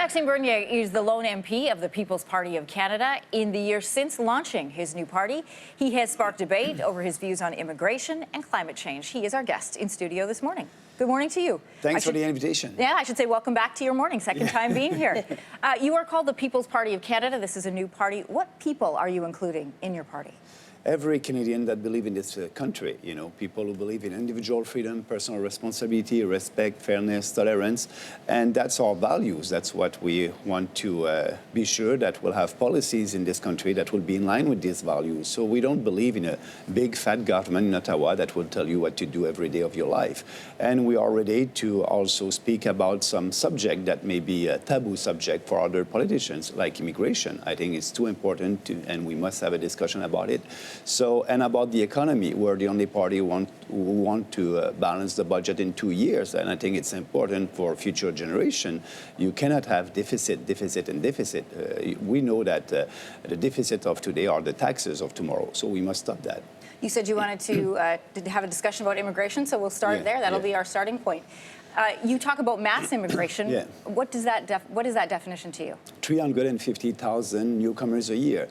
Maxime Bernier is the lone MP of the People's Party of Canada. In the years since launching his new party, he has sparked debate over his views on immigration and climate change. He is our guest in studio this morning. Good morning to you. Thanks for the invitation. Yeah, I should say welcome back to your morning, second time being here. You are called the People's Party of Canada. This is a new party. What people are you including in your party? Every Canadian that believes in this country, you know, people who believe in individual freedom, personal responsibility, respect, fairness, tolerance, and that's our values. That's what we want to be sure that we'll have policies in this country that will be in line with these values. So we don't believe in a big fat government in Ottawa that will tell you what to do every day of your life. And we are ready to also speak about some subject that may be a taboo subject for other politicians, like immigration. I think it's too important and we must have a discussion about it. So, and about the economy, we're the only party who want to balance the budget in 2 years, and I think it's important for future generation. You cannot have deficit, and deficit. We know that the deficit of today are the taxes of tomorrow, so we must stop that. You said you wanted to have a discussion about immigration, so we'll start there. That'll be our starting point. You talk about mass immigration. What is that definition to you? 350,000 newcomers a year.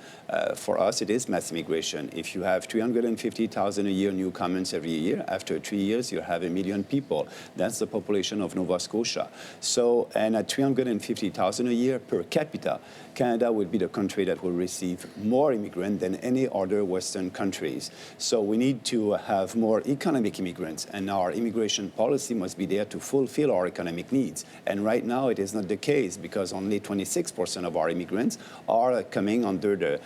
For us, it is mass immigration. If you have 350,000 a year newcomers every year, after 3 years, you have 1 million people. That's the population of Nova Scotia. So, and at 350,000 a year per capita, Canada will be the country that will receive more immigrants than any other Western countries. So we need to have more economic immigrants, and our immigration policy must be there to fulfill our economic needs. And right now it is not the case because only 26% of our immigrants are coming under the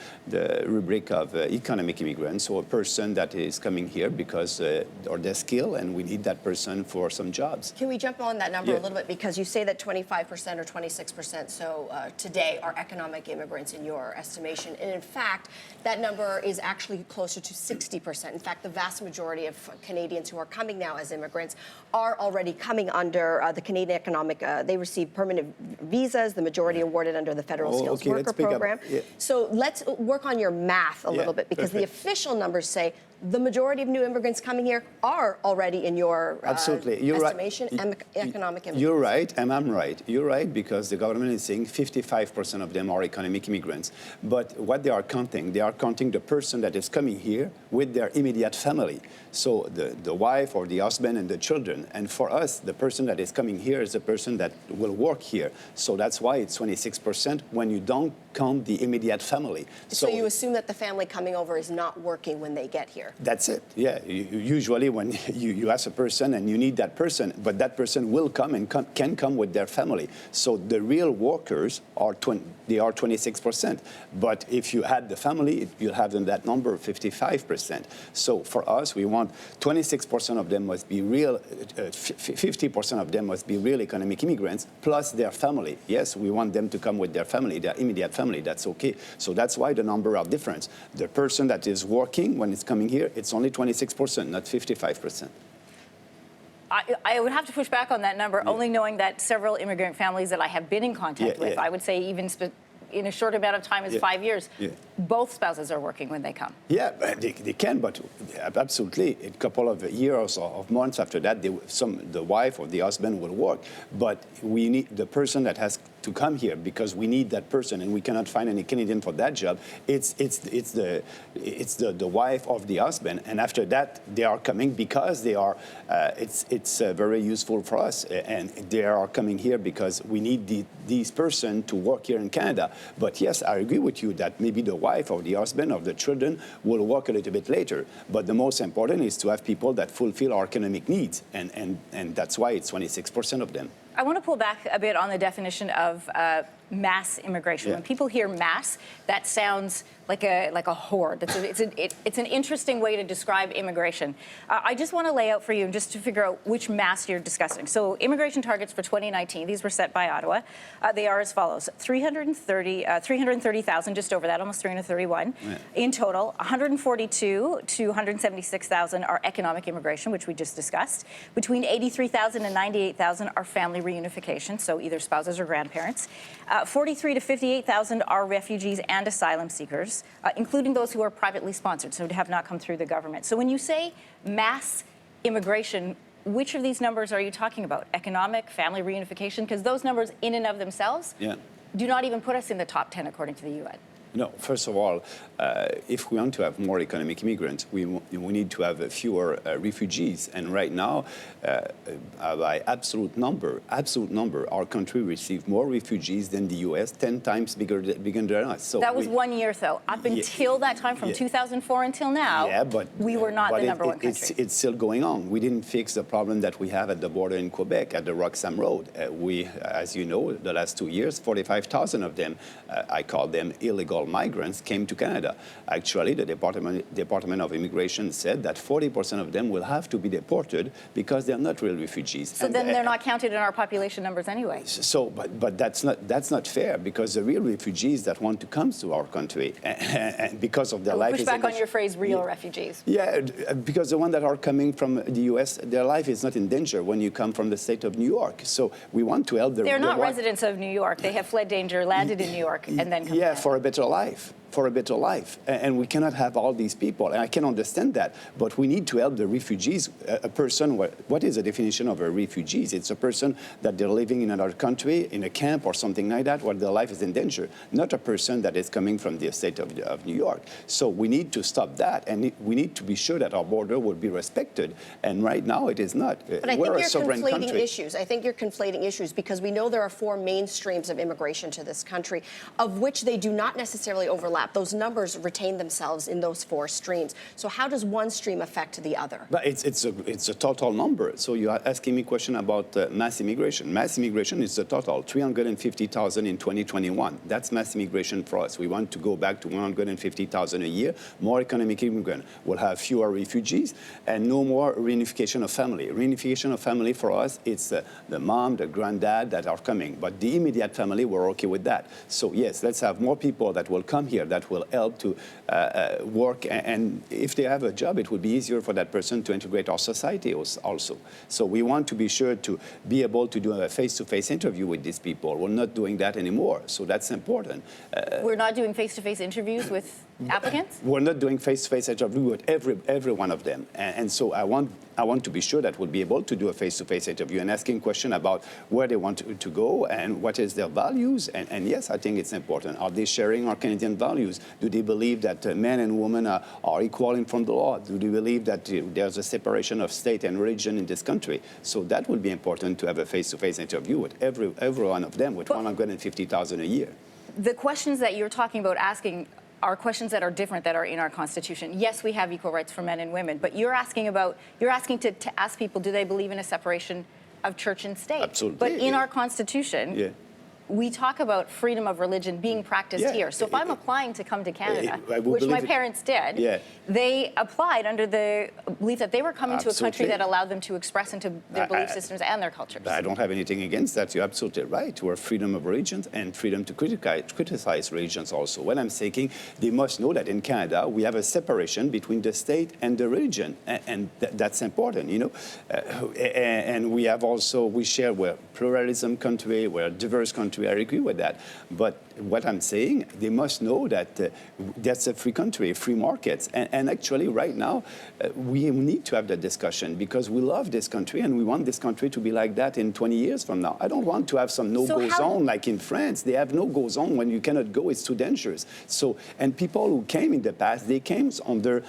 rubric of economic immigrants, so a person that is coming here because of their skill, and we need that person for some jobs. Can we jump on that number a little bit? Because you say that 25% or 26%, so today are economic immigrants in your estimation. And in fact, that number is actually closer to 60%. In fact, the vast majority of Canadians who are coming now as immigrants are already coming under the Canadian economic, they receive permanent visas, the majority awarded under the Federal Skills Worker Program. So let's work on your math a little bit, because the official numbers say the majority of new immigrants coming here are already in your estimation, economic immigrants. You're right, and I'm right. You're right, because the government is saying 55% of them are economic immigrants. But what they are counting the person that is coming here with their immediate family. So the wife or the husband and the children. And for us, the person that is coming here is a person that will work here. So that's why it's 26% when you don't count the immediate family. So you assume that the family coming over is not working when they get here? That's it, yeah. Usually when you ask a person and you need that person, but that person will come and can come with their family. So the real workers are 26%. But if you add the family, you'll have that number 55%. So for us, we want 26% of them must be real, 50% of them must be real economic immigrants, plus their family. Yes, we want them to come with their family, their immediate family, that's okay. So that's why the number are different. The person that is working when it's coming here, it's only 26%, not 55%. I would have to push back on that number, only knowing that several immigrant families that I have been in contact with, I would say even in a short amount of time as 5 years, both spouses are working when they come. Yeah, they can, but absolutely. A couple of years or months after that, the wife or the husband will work. But we need the person that has to come here, because we need that person, and we cannot find any Canadian for that job. It's the wife of the husband, and after that they are coming because they are. It's very useful for us, and they are coming here because we need these person to work here in Canada. But yes, I agree with you that maybe the wife or the husband or the children will work a little bit later. But the most important is to have people that fulfill our economic needs, and that's why it's 26% of them. I want to pull back a bit on the definition of mass immigration. When people hear mass, that sounds like a horde. It's an interesting way to describe immigration. I just want to lay out for you, just to figure out which mass you're discussing. So immigration targets for 2019, these were set by Ottawa. They are as follows: 330,000, just over that, almost 331 in total. 142 to 176,000 are economic immigration, which we just discussed. Between 83,000 and 98,000 are family reunification, so either spouses or grandparents. 43 to 58,000 are refugees and asylum seekers, including those who are privately sponsored, so have not come through the government. So when you say mass immigration, which of these numbers are you talking about? Economic, family reunification? Because those numbers in and of themselves do not even put us in the top 10 according to the UN. No, first of all, if we want to have more economic immigrants, we need to have fewer refugees. And right now, by absolute number, our country receives more refugees than the U.S., 10 times bigger than us. So that was 1 year, though. Up until that time, from 2004 until now, we were not the number one country. It's still going on. We didn't fix the problem that we have at the border in Quebec, at the Roxham Road. As you know, the last 2 years, 45,000 of them, I call them illegal migrants, came to Canada. Actually, the Department of Immigration said that 40% of them will have to be deported because they're not real refugees. So then they're not counted in our population numbers anyway. So, but that's not fair, because the real refugees that want to come to our country, and because of their life, push back on your phrase, real refugees. Yeah, because the ones that are coming from the U.S., their life is not in danger when you come from the state of New York. So we want to help them. They're not residents of New York. They have fled danger, landed in New York, and then come back. For a better life. And we cannot have all these people, and I can understand that, but we need to help the refugees. A person, what is the definition of a refugee? It's a person that they're living in another country, in a camp or something like that, where their life is in danger, not a person that is coming from the state of New York. So we need to stop that, and we need to be sure that our border will be respected, and right now it is not. But I think you're conflating issues. I think you're conflating issues, because we know there are 4 main streams of immigration to this country, of which they do not necessarily overlap. Those numbers retain themselves in those 4 streams. So how does one stream affect the other? But it's a total number. So you are asking me a question about mass immigration. Mass immigration is the total, 350,000 in 2021. That's mass immigration for us. We want to go back to 150,000 a year. More economic immigrants. We'll have fewer refugees and no more reunification of family. Reunification of family for us, it's the mom, the granddad that are coming. But the immediate family, we're okay with that. So yes, let's have more people that will come here, that will help to work, and if they have a job, it would be easier for that person to integrate our society also. So we want to be sure to be able to do a face-to-face interview with these people. We're not doing that anymore, so that's important. We're not doing face-to-face interviews with applicants? We're not doing face-to-face interview with every one of them, and so I want to be sure that we'll be able to do a face-to-face interview and asking questions about where they want to go and what is their values. And yes, I think it's important. Are they sharing our Canadian values? Do they believe that men and women are equal in front of the law? Do they believe that there's a separation of state and religion in this country? So that would be important to have a face-to-face interview with every one of them, with 150,000 a year. The questions that you're talking about asking are questions that are different, that are in our Constitution. Yes, we have equal rights for men and women, but you're asking to ask people, do they believe in a separation of church and state? Absolutely. But in our Constitution, we talk about freedom of religion being practiced here. So if I'm applying to come to Canada, which my parents did, they applied under the belief that they were coming to a country that allowed them to express into their belief systems and their cultures. I don't have anything against that. You're absolutely right. We're freedom of religion and freedom to criticize religions also. What I'm saying, they must know that in Canada, we have a separation between the state and the religion, and that's important, you know. And we have also, we're a pluralism country, we're a diverse country. I agree with that. But what I'm saying, they must know that that's a free country, free markets. And actually, right now, we need to have that discussion, because we love this country and we want this country to be like that in 20 years from now. I don't want to have some no-go zone like in France. They have no-go zone. When you cannot go, it's too dangerous. So, and people who came in the past, they came under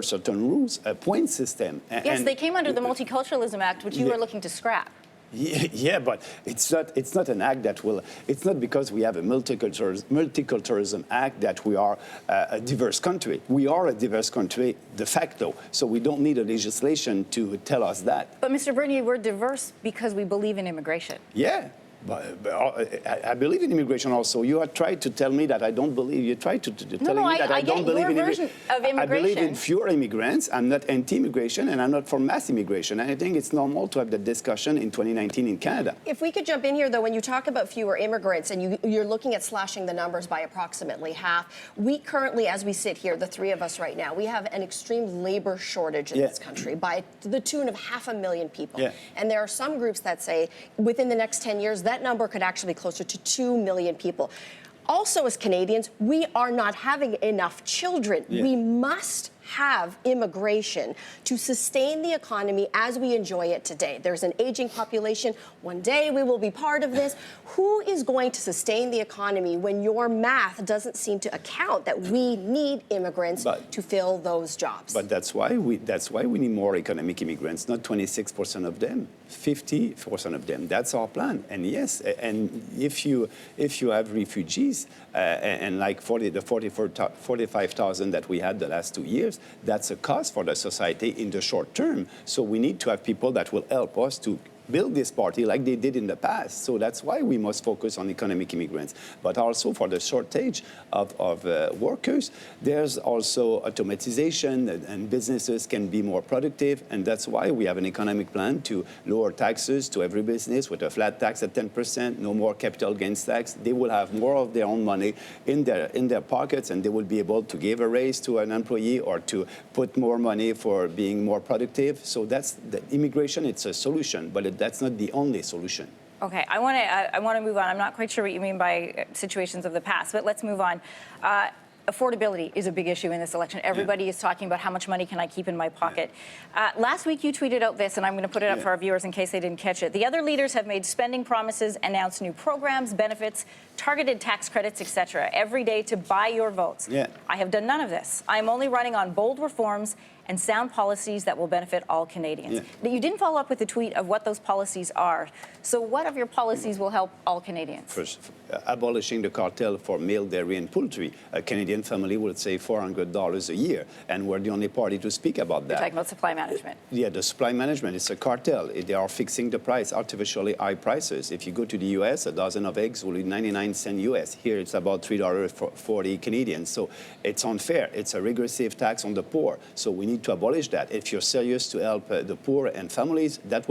certain rules, a point system. Yes, they came under the Multiculturalism Act, which you were looking to scrap. Yeah, but it's not an act that will. It's not because we have a multiculturalism act that we are a diverse country. We are a diverse country de facto, so we don't need a legislation to tell us that. But Mr. Bernier, we're diverse because we believe in immigration. Yeah. But I believe in immigration also. You have tried to tell me that I don't believe. You tried to tell me that I don't believe in immigration. I believe in fewer immigrants. I'm not anti-immigration, and I'm not for mass immigration. And I think it's normal to have that discussion in 2019 in Canada. If we could jump in here, though, when you talk about fewer immigrants and you're looking at slashing the numbers by approximately half, we currently, as we sit here, the 3 of us right now, we have an extreme labor shortage in this country by the tune of 500,000 people. Yeah. And there are some groups that say within the next 10 years, that number could actually be closer to 2 million people. Also, as Canadians, we are not having enough children. Yeah. We must have immigration to sustain the economy as we enjoy it today? There's an aging population. One day we will be part of this. Who is going to sustain the economy when your math doesn't seem to account that we need immigrants to fill those jobs? But that's why we need more economic immigrants, not 26% of them, 50% of them. That's our plan. And yes, and if you have refugees and like 45,000 that we had the last 2 years, that's a cost for the society in the short term. So we need to have people that will help us to build this party like they did in the past. So that's why we must focus on economic immigrants. But also for the shortage of workers, there's also automatization and businesses can be more productive. And that's why we have an economic plan to lower taxes to every business with a flat tax at 10%, no more capital gains tax. They will have more of their own money in their pockets, and they will be able to give a raise to an employee or to put more money for being more productive. So that's the immigration. It's a solution, but that's not the only solution. Okay, I want to move on. I'm not quite sure what you mean by situations of the past, but let's move on. Affordability is a big issue in this election. Everybody is talking about how much money can I keep in my pocket. Last week you tweeted out this, and I'm going to put it up for our viewers in case they didn't catch it. The other leaders have made spending promises, announced new programs, benefits, targeted tax credits, etc. every day to buy your votes. I have done none of this. I'm only running on bold reforms and sound policies that will benefit all Canadians. You didn't follow up with a tweet of what those policies are. So what of your policies will help all Canadians? First, abolishing the cartel for male dairy and poultry. A Canadian family would save $400 a year, and we're the only party to speak about that. You're talking about supply management. Yeah, the supply management, it's a cartel. They are fixing the price, artificially high prices. If you go to the US, a dozen of eggs will be 99 cents US. Here it's about $3.40 Canadian. So it's unfair. It's a regressive tax on the poor. So we need to abolish that. If you're serious to help the poor and families, that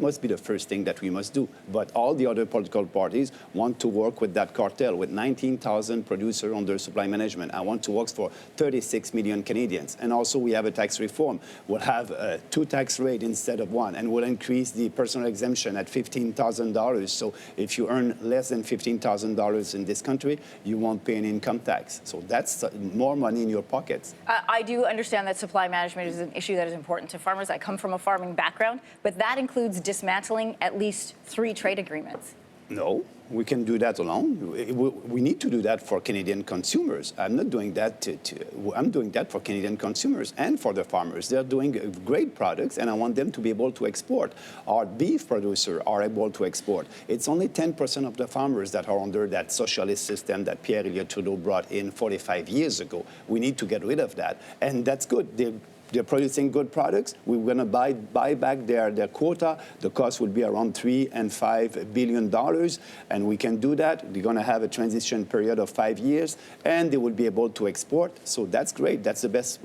must be the first thing that we must do. But all the other political parties want to work with that cartel, with 19,000 producers under supply management. I want to work for 36 million Canadians. And also we have a tax reform. We'll have 2 tax rates instead of 1, and we'll increase the personal exemption at $15,000. So if you earn less than $15,000 in this country, you won't pay an income tax. So that's more money in your pockets. I do understand that supply management is an issue that is important to farmers. I come from a farming background, but that includes dismantling at least 3 trade agreements. No, we can do that alone. We need to do that for Canadian consumers. I'm not doing that I'm doing that for Canadian consumers and for the farmers. They're doing great products, and I want them to be able to export. Our beef producers are able to export. It's only 10% of the farmers that are under that socialist system that Pierre-Elliott Trudeau brought in 45 years ago. We need to get rid of that, and that's good. They're producing good products. We're going to buy back their quota. The cost will be around $3 and $5 billion, and we can do that. They're going to have a transition period of 5 years, and they will be able to export. So that's great. That's the best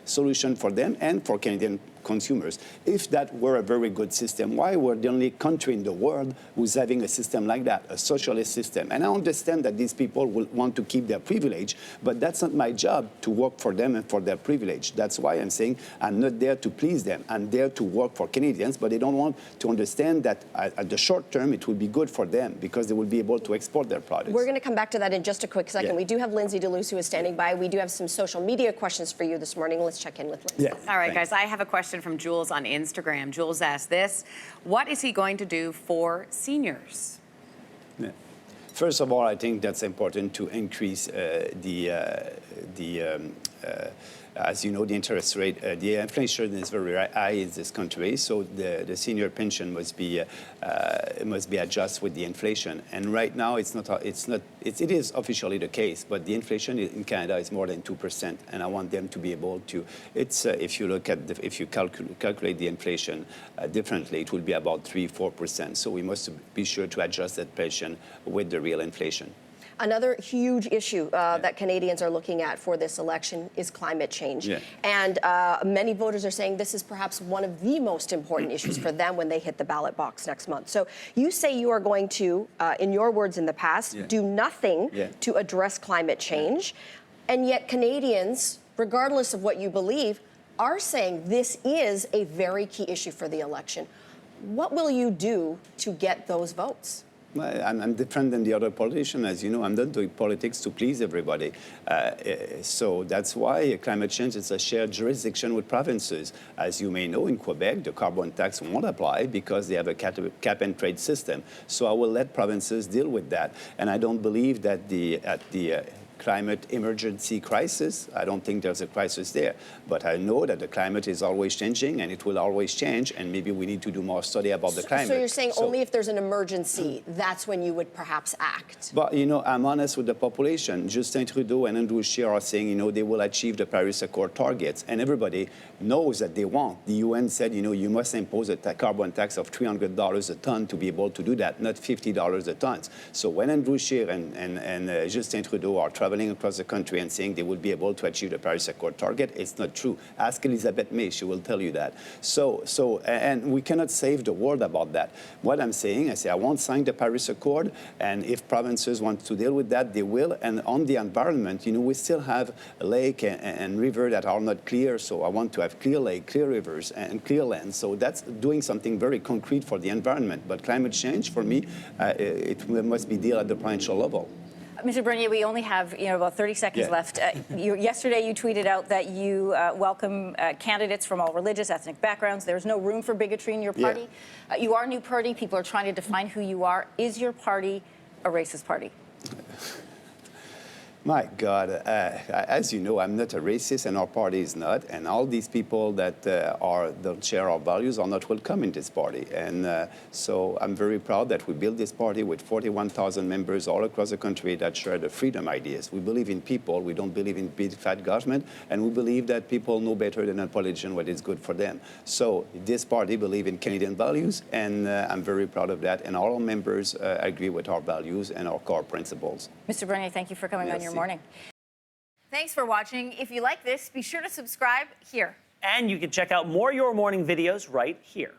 solution for them and for Canadian consumers. If that were a very good system, why we're the only country in the world who's having a system like that, a socialist system? And I understand that these people will want to keep their privilege, but that's not my job to work for them and for their privilege. That's why I'm saying I'm not there to please them. I'm there to work for Canadians, but they don't want to understand that at the short term it will be good for them because they will be able to export their products. We're going to come back to that in just a quick second. We do have Lindsey Deluce who is standing by. We do have some social media questions for you this morning. Let's check in with Lindsey. All right, guys, I have a question from Jules on Instagram. Jules asked this: what is he going to do for seniors? First of all, I think that's important to increase as you know, the interest rate, the inflation is very high in this country, so the senior pension must be adjusted with the inflation. And right now, it is officially the case, but the inflation in Canada is more than 2%, and I want them to be able to. If you look at if you calculate the inflation differently, it will be about 3-4%. So we must be sure to adjust that pension with the real inflation. Another huge issue that Canadians are looking at for this election is climate change. And many voters are saying this is perhaps one of the most important issues for them when they hit the ballot box next month. So you say you are going to, in your words in the past, do nothing to address climate change. And yet Canadians, regardless of what you believe, are saying this is a very key issue for the election. What will you do to get those votes? Well, I'm different than the other politicians. As you know, I'm not doing politics to please everybody. So that's why climate change is a shared jurisdiction with provinces. As you may know, in Quebec, the carbon tax won't apply because they have a cap and trade system. So I will let provinces deal with that. And I don't believe that at the climate emergency crisis, I don't think there's a crisis there. But I know that the climate is always changing, and it will always change, and maybe we need to do more study about the climate. So you're saying only if there's an emergency, that's when you would perhaps act? But, you know, I'm honest with the population. Justin Trudeau and Andrew Scheer are saying, you know, they will achieve the Paris Accord targets, and everybody knows that they won't. The UN said, you know, you must impose a carbon tax of $300 a ton to be able to do that, not $50 a ton. So when Andrew Scheer and Justin Trudeau are traveling across the country and saying they will be able to achieve the Paris Accord target, it's not true. Ask Elizabeth May, she will tell you that. And we cannot save the world about that. What I'm saying, I say I won't sign the Paris Accord, and if provinces want to deal with that, they will. And on the environment, you know, we still have a lake and river that are not clear, so I want to have clear lake, clear rivers, and clear land. So that's doing something very concrete for the environment. But climate change, for me, it must be dealt at the provincial level. Mr. Bernier, we only have about 30 seconds left. Yesterday, you tweeted out that you welcome candidates from all religious, ethnic backgrounds. There's no room for bigotry in your party. You are a new party. People are trying to define who you are. Is your party a racist party? My God, as you know, I'm not a racist, and our party is not. And all these people that don't share our values are not welcome in this party. And so I'm very proud that we built this party with 41,000 members all across the country that share the freedom ideas. We believe in people. We don't believe in big, fat government. And we believe that people know better than a politician what is good for them. So this party believes in Canadian values, and I'm very proud of that. And all our members agree with our values and our core principles. Mr. Bernier, thank you for coming on your morning. Thanks for watching. If you like this, be sure to subscribe here. And you can check out more Your Morning videos right here.